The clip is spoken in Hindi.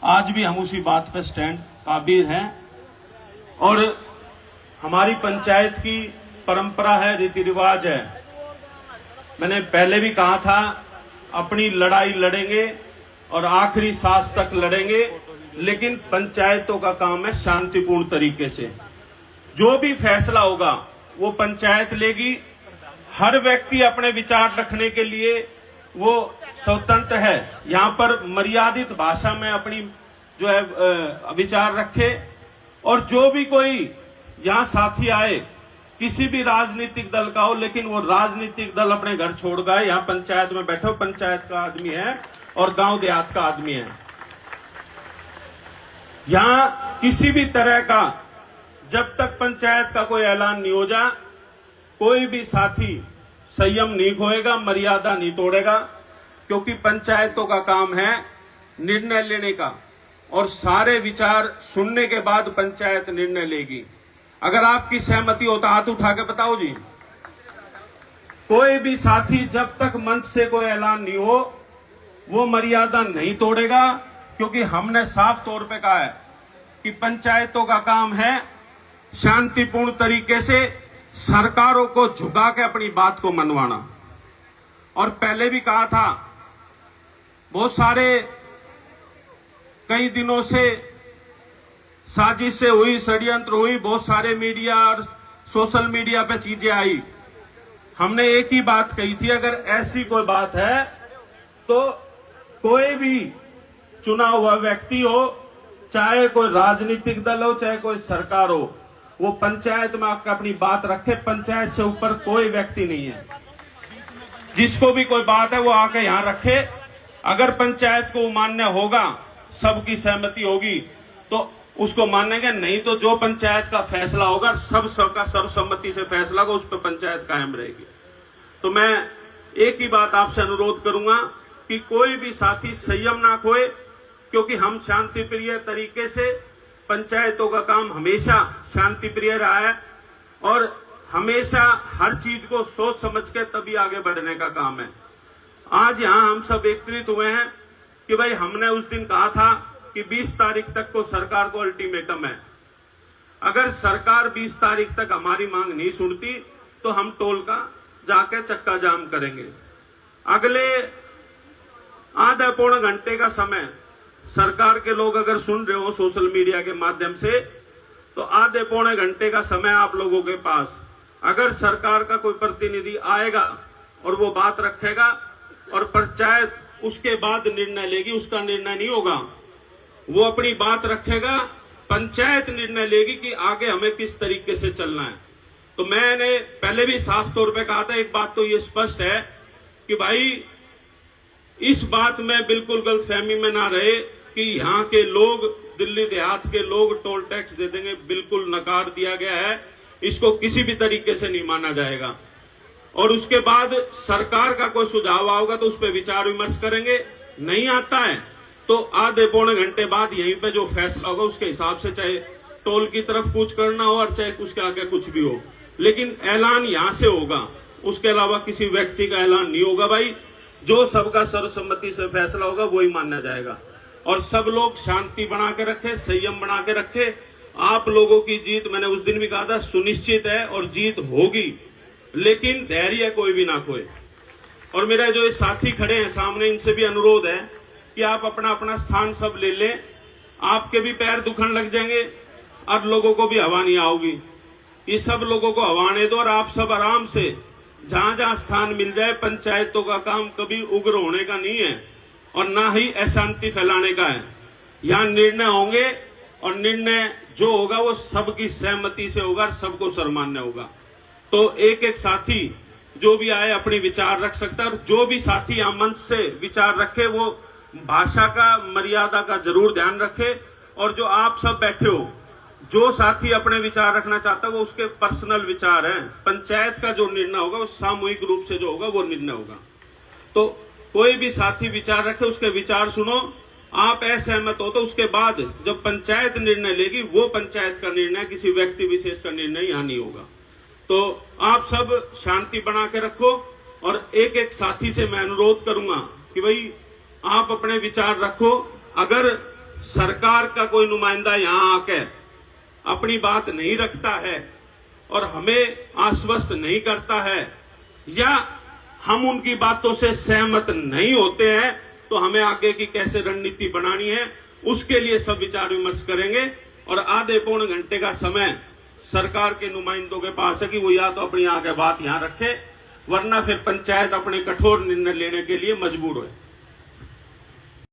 आज भी हम उसी बात पे स्टैंड काबिल हैं। और हमारी पंचायत की परंपरा है, रीति रिवाज है। मैंने पहले भी कहा था, अपनी लड़ाई लड़ेंगे और आखिरी सांस तक लड़ेंगे, लेकिन पंचायतों का काम है शांतिपूर्ण तरीके से। जो भी फैसला होगा वो पंचायत लेगी। हर व्यक्ति अपने विचार रखने के लिए वो स्वतंत्र है। यहाँ पर मर्यादित भाषा में अपनी जो है विचार रखे। और जो भी कोई यहाँ साथी आए, किसी भी राजनीतिक दल का हो, लेकिन वो राजनीतिक दल अपने घर छोड़ गए, यहाँ पंचायत में बैठो, पंचायत का आदमी है और गांव देहात का आदमी है। यहाँ किसी भी तरह का जब तक पंचायत का कोई ऐलान नहीं हो जा, कोई भी साथी संयम नहीं खोएगा, मर्यादा नहीं तोड़ेगा, क्योंकि पंचायतों का काम है निर्णय लेने का और सारे विचार सुनने के बाद पंचायत निर्णय लेगी। अगर आपकी सहमति हो तो हाथ उठा के बताओ जी। कोई भी साथी जब तक मंच से कोई ऐलान नहीं हो वो मर्यादा नहीं तोड़ेगा, क्योंकि हमने साफ तौर पे कहा है कि पंचायतों का काम है शांतिपूर्ण तरीके से सरकारों को झुका के अपनी बात को मनवाना। और पहले भी कहा था, बहुत सारे कई दिनों से साजिश से हुई, षड्यंत्र हुई, बहुत सारे मीडिया और सोशल मीडिया पे चीजें आई। हमने एक ही बात कही थी, अगर ऐसी कोई बात है तो कोई भी चुना हुआ व्यक्ति हो, चाहे कोई राजनीतिक दल हो, चाहे कोई सरकार हो, वो पंचायत में आकर अपनी बात रखे। पंचायत से ऊपर कोई व्यक्ति नहीं है। जिसको भी कोई बात है वो आके यहाँ रखे। अगर पंचायत को मान्य होगा, सबकी सहमति होगी तो उसको मानेंगे, नहीं तो जो पंचायत का फैसला होगा सबका सर्वसम्मति से फैसला होगा, उस पर पंचायत कायम रहेगी। तो मैं एक ही बात आपसे अनुरोध करूंगा कि कोई भी साथी संयम ना खोए, क्योंकि हम शांति प्रिय तरीके से, पंचायतों का काम हमेशा शांति प्रिय रहा है और हमेशा हर चीज को सोच समझ के तभी आगे बढ़ने का काम है। आज यहाँ हम सब एकत्रित हुए हैं कि भाई हमने उस दिन कहा था कि 20 तारीख तक को सरकार को अल्टीमेटम है। अगर सरकार 20 तारीख तक हमारी मांग नहीं सुनती तो हम टोल का जाके चक्का जाम करेंगे। अगले आधा पौने घंटे का समय सरकार के लोग अगर सुन रहे हो सोशल मीडिया के माध्यम से, तो आधे पौने घंटे का समय आप लोगों के पास, अगर सरकार का कोई प्रतिनिधि आएगा और वो बात रखेगा और पंचायत उसके बाद निर्णय लेगी, उसका निर्णय नहीं होगा, वो अपनी बात रखेगा, पंचायत निर्णय लेगी कि आगे हमें किस तरीके से चलना है। तो मैंने पहले भी साफ तौर पे कहा था, एक बात तो ये स्पष्ट है कि भाई इस बात में बिल्कुल गलतफहमी में ना रहे कि यहाँ के लोग, दिल्ली देहात के लोग टोल टैक्स दे देंगे, बिल्कुल नकार दिया गया है। इसको किसी भी तरीके से नहीं माना जाएगा। और उसके बाद सरकार का कोई सुझाव होगा तो उस पर विचार विमर्श करेंगे। नहीं आता है तो आधे पौने घंटे बाद यहीं पे जो फैसला होगा उसके हिसाब से, चाहे टोल की तरफ कुछ करना हो और चाहे उसके आगे कुछ भी हो, लेकिन ऐलान यहाँ से होगा, उसके अलावा किसी व्यक्ति का ऐलान नहीं होगा। भाई जो सबका सर्वसम्मति से फैसला होगा वही माना जाएगा। और सब लोग शांति बना के रखे, संयम बना के रखे। आप लोगों की जीत, मैंने उस दिन भी कहा था, सुनिश्चित है और जीत होगी, लेकिन धैर्य कोई भी ना खोए। और मेरे जो साथी खड़े हैं सामने, इनसे भी अनुरोध है कि आप अपना अपना स्थान सब ले लें। आपके भी पैर दुखने लग जाएंगे और लोगों को भी हवा नहीं आओगी। ये सब लोगों को हवा आने दो और आप सब आराम से जहां जहां स्थान मिल जाए। पंचायतों का काम कभी उग्र होने का नहीं है और ना ही अशांति फैलाने का है। यहाँ निर्णय होंगे और निर्णय जो होगा वो सबकी सहमति से होगा, सबको सर्वमान्य होगा। तो एक एक साथी जो भी आए अपनी विचार रख सकता है। और जो भी साथी यहाँ मंच से विचार रखे वो भाषा का, मर्यादा का जरूर ध्यान रखे। और जो आप सब बैठे हो, जो साथी अपने विचार रखना चाहता है वो उसके पर्सनल विचार हैं। पंचायत का जो निर्णय होगा वो सामूहिक रूप से जो होगा वो निर्णय होगा। तो कोई भी साथी विचार रखे, उसके विचार सुनो। आप असहमत हो तो उसके बाद जब पंचायत निर्णय लेगी वो पंचायत का निर्णय, किसी व्यक्ति विशेष का निर्णय यहाँ नहीं होगा। तो आप सब शांति बना के रखो। और एक एक साथी से मैं अनुरोध करूंगा कि भाई आप अपने विचार रखो। अगर सरकार का कोई नुमाइंदा यहां आके अपनी बात नहीं रखता है और हमें आश्वस्त नहीं करता है, या हम उनकी बातों से सहमत नहीं होते हैं, तो हमें आगे की कैसे रणनीति बनानी है उसके लिए सब विचार विमर्श करेंगे। और आधे पौने घंटे का समय सरकार के नुमाइंदों के पास है कि वो या तो अपनी आगे बात यहां रखे, वरना फिर पंचायत अपने कठोर निर्णय लेने के लिए मजबूर हो।